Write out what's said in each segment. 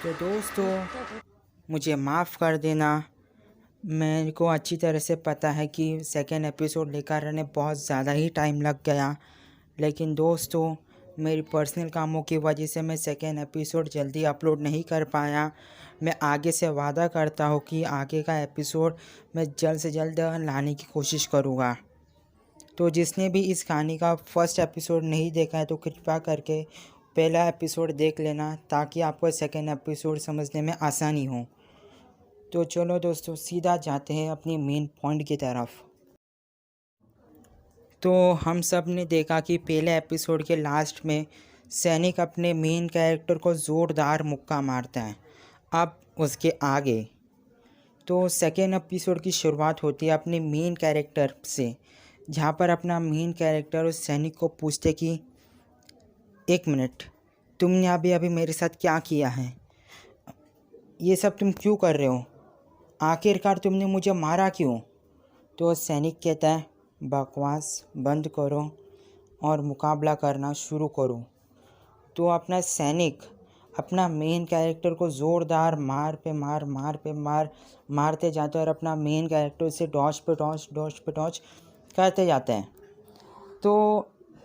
तो दोस्तों मुझे माफ़ कर देना। मेरे को अच्छी तरह से पता है कि सेकेंड एपिसोड लेकर आने बहुत ज़्यादा ही टाइम लग गया, लेकिन दोस्तों मेरी पर्सनल कामों की वजह से मैं सेकेंड एपिसोड जल्दी अपलोड नहीं कर पाया। मैं आगे से वादा करता हूँ कि आगे का एपिसोड मैं जल्द से जल्द लाने की कोशिश करूँगा। तो जिसने भी इस कहानी का फर्स्ट एपिसोड नहीं देखा है तो कृपया करके पहला एपिसोड देख लेना, ताकि आपको सेकेंड एपिसोड समझने में आसानी हो। तो चलो दोस्तों सीधा जाते हैं अपनी मेन पॉइंट की तरफ। तो हम सब ने देखा कि पहले एपिसोड के लास्ट में सैनिक अपने मेन कैरेक्टर को ज़ोरदार मुक्का मारता है। अब उसके आगे तो सेकेंड एपिसोड की शुरुआत होती है अपने मेन कैरेक्टर से, जहाँ पर अपना मेन कैरेक्टर उस सैनिक को पूछते कि एक मिनट, तुमने अभी मेरे साथ क्या किया है? ये सब तुम क्यों कर रहे हो? आखिरकार तुमने मुझे मारा क्यों? तो सैनिक कहता है बकवास बंद करो और मुकाबला करना शुरू करो। तो अपना सैनिक अपना मेन कैरेक्टर को ज़ोरदार मार मारते जाता है और अपना मेन कैरेक्टर से डॉज पे डॉज करते जाते हैं। तो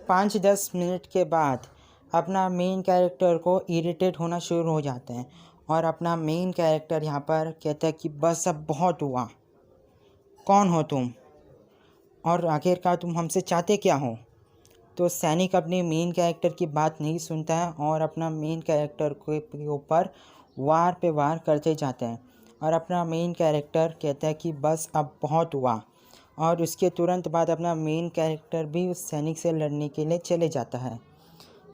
5-10 मिनट के बाद अपना मेन कैरेक्टर को इरिटेट होना शुरू हो जाते हैं और अपना मेन कैरेक्टर यहाँ पर कहता है कि बस अब बहुत हुआ, कौन हो तुम और आखिरकार तुम हमसे चाहते क्या हो? तो सैनिक अपने मेन कैरेक्टर की बात नहीं सुनता है और अपना मेन कैरेक्टर के ऊपर वार पे वार करते जाते हैं और अपना मेन कैरेक्टर कहता है कि बस अब बहुत हुआ, और उसके तुरंत बाद अपना मेन कैरेक्टर भी उस सैनिक से लड़ने के लिए चले जाता है।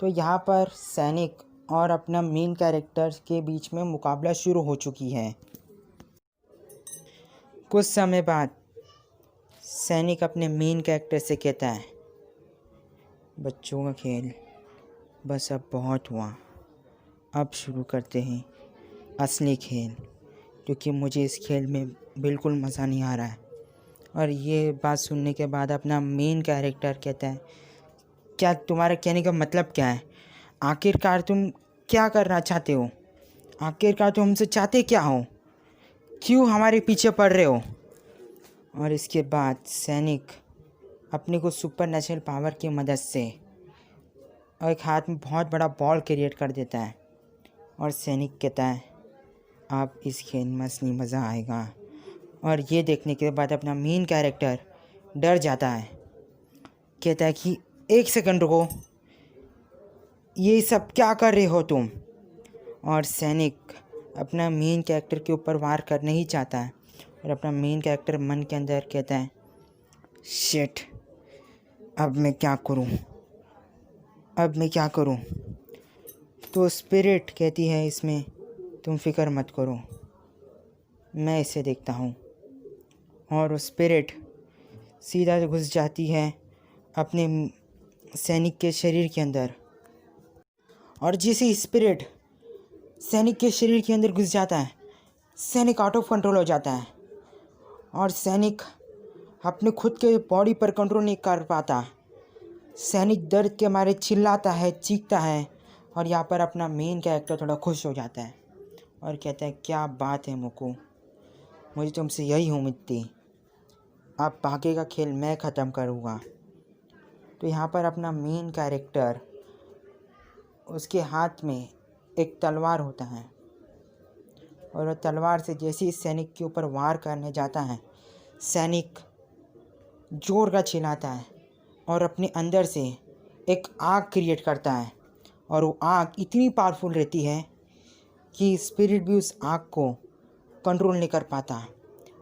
तो यहाँ पर सैनिक और अपना मेन कैरेक्टर के बीच में मुकाबला शुरू हो चुकी है। कुछ समय बाद सैनिक अपने मेन कैरेक्टर से कहता है बच्चों का खेल बस अब बहुत हुआ, अब शुरू करते हैं असली खेल, क्योंकि मुझे इस खेल में बिल्कुल मज़ा नहीं आ रहा है। और ये बात सुनने के बाद अपना मेन कैरेक्टर कहता है क्या तुम्हारे कहने का मतलब क्या है? आखिरकार तुम क्या करना चाहते हो? आखिरकार तुम हमसे चाहते क्या हो? क्यों हमारे पीछे पड़ रहे हो? और इसके बाद सैनिक अपने को सुपर नेचुरल पावर की मदद से और एक हाथ में बहुत बड़ा बॉल क्रिएट कर देता है और सैनिक कहता है अब इस खेल में असली मज़ा आएगा। और ये देखने के बाद अपना मेन कैरेक्टर डर जाता है, कहता है कि एक सेकंड रुको, ये सब क्या कर रहे हो तुम? और सैनिक अपना मेन कैरेक्टर के ऊपर वार करना ही चाहता है और अपना मेन कैरेक्टर मन के अंदर कहता है शिट, अब मैं क्या करूं? तो स्पिरिट कहती है इसमें तुम फिक्र मत करो, मैं इसे देखता हूँ। और वो स्पिरिट सीधा घुस जाती है अपने सैनिक के शरीर के अंदर, और जैसे स्पिरिट सैनिक के शरीर के अंदर घुस जाता है सैनिक आउट ऑफ कंट्रोल हो जाता है और सैनिक अपने खुद के बॉडी पर कंट्रोल नहीं कर पाता। सैनिक दर्द के मारे चिल्लाता है, चीखता है, और यहाँ पर अपना मेन कैरेक्टर थोड़ा खुश हो जाता है और कहता है क्या बात है मुकु, मुझे तुमसे यही उम्मीद थी, अब आगे का खेल मैं ख़त्म करूँगा। तो यहाँ पर अपना मेन कैरेक्टर उसके हाथ में एक तलवार होता है और वह तलवार से जैसे ही सैनिक के ऊपर वार करने जाता है सैनिक जोर का चिल्लाता है और अपने अंदर से एक आग क्रिएट करता है, और वो आग इतनी पावरफुल रहती है कि स्पिरिट भी उस आग को कंट्रोल नहीं कर पाता,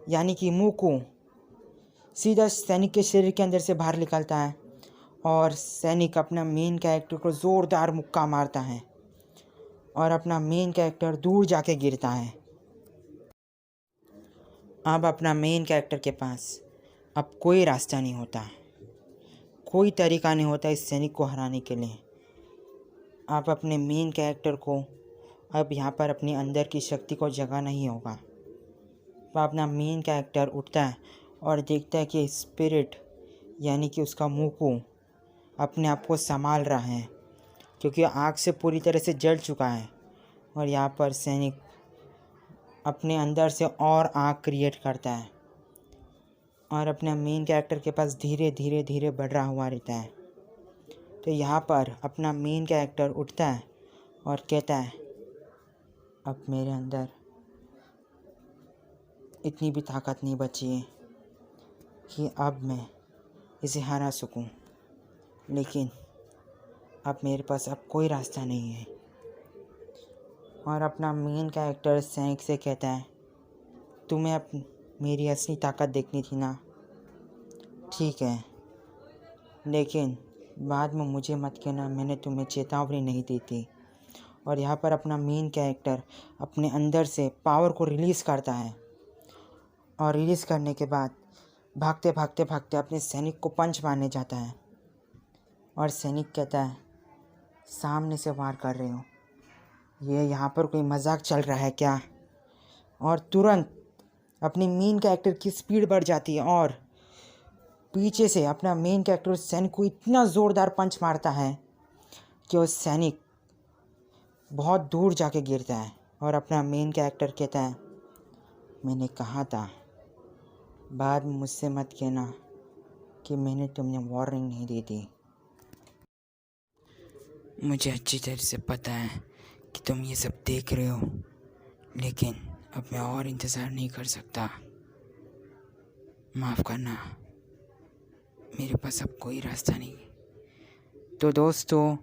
यानी कि मुंह को सीधा सैनिक के शरीर के अंदर से बाहर निकलता है और सैनिक अपना मेन कैरेक्टर को ज़ोरदार मुक्का मारता है और अपना मेन कैरेक्टर दूर जाके गिरता है। अब अपना मेन कैरेक्टर के पास अब कोई रास्ता नहीं होता, कोई तरीका नहीं होता इस सैनिक को हराने के लिए। आप अपने मेन कैरेक्टर को अब यहाँ पर अपने अंदर की शक्ति को जगाना ही होगा। तो अपना मेन कैरेक्टर उठता है और देखता है कि स्पिरिट यानी कि उसका मुकु अपने आप को संभाल रहा है, क्योंकि आग से पूरी तरह से जल चुका है और यहाँ पर सैनिक अपने अंदर से और आग क्रिएट करता है और अपने मेन कैरेक्टर के पास धीरे धीरे धीरे बढ़ रहा हुआ रहता है। तो यहाँ पर अपना मेन कैरेक्टर उठता है और कहता है अब मेरे अंदर इतनी भी ताकत नहीं बची है कि अब मैं इसे हरा सकूं, लेकिन अब मेरे पास अब कोई रास्ता नहीं है। और अपना मेन कैरेक्टर सैनिक से कहता है तुम्हें अब मेरी असली ताकत देखनी थी ना, ठीक है, लेकिन बाद में मुझे मत कहना मैंने तुम्हें चेतावनी नहीं दी थी। और यहाँ पर अपना मेन कैरेक्टर अपने अंदर से पावर को रिलीज़ करता है और रिलीज़ करने के बाद भागते भागते भागते अपने सैनिक को पंच मारने जाता है और सैनिक कहता है सामने से वार कर रहे हो, ये यहाँ पर कोई मजाक चल रहा है क्या। और तुरंत अपनी मेन कैरेक्टर की स्पीड बढ़ जाती है और पीछे से अपना मेन कैरेक्टर उस सैनिक को इतना ज़ोरदार पंच मारता है कि उस सैनिक बहुत दूर जाके गिरता है। और अपना मेन कैरेक्टर कहता है मैंने कहा था बाद में मुझसे मत कहना कि मैंने तुम्हें वार्निंग नहीं दी थी। मुझे अच्छी तरह से पता है कि तुम ये सब देख रहे हो, लेकिन अब मैं और इंतज़ार नहीं कर सकता। माफ़ करना, मेरे पास अब कोई रास्ता नहीं। तो दोस्तों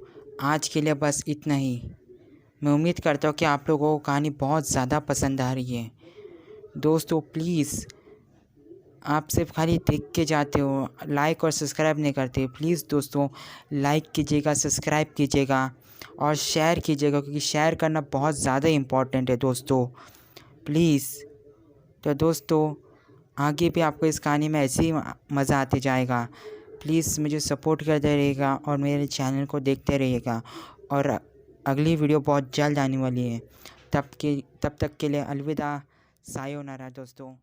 आज के लिए बस इतना ही। मैं उम्मीद करता हूँ कि आप लोगों को कहानी बहुत ज़्यादा पसंद आ रही है। दोस्तों प्लीज़, आप सिर्फ खाली देख के जाते हो, लाइक और सब्सक्राइब नहीं करते। प्लीज़ दोस्तों लाइक कीजिएगा, सब्सक्राइब कीजिएगा और शेयर कीजिएगा, क्योंकि शेयर करना बहुत ज़्यादा इम्पोर्टेंट है दोस्तों, प्लीज़। तो दोस्तों आगे भी आपको इस कहानी में ऐसे ही मज़ा आते जाएगा। प्लीज़ मुझे सपोर्ट करते रहिएगा और मेरे चैनल को देखते रहिएगा। और अगली वीडियो बहुत जल्द आने वाली है। तब तक के लिए अलविदा, सायोनारा दोस्तों।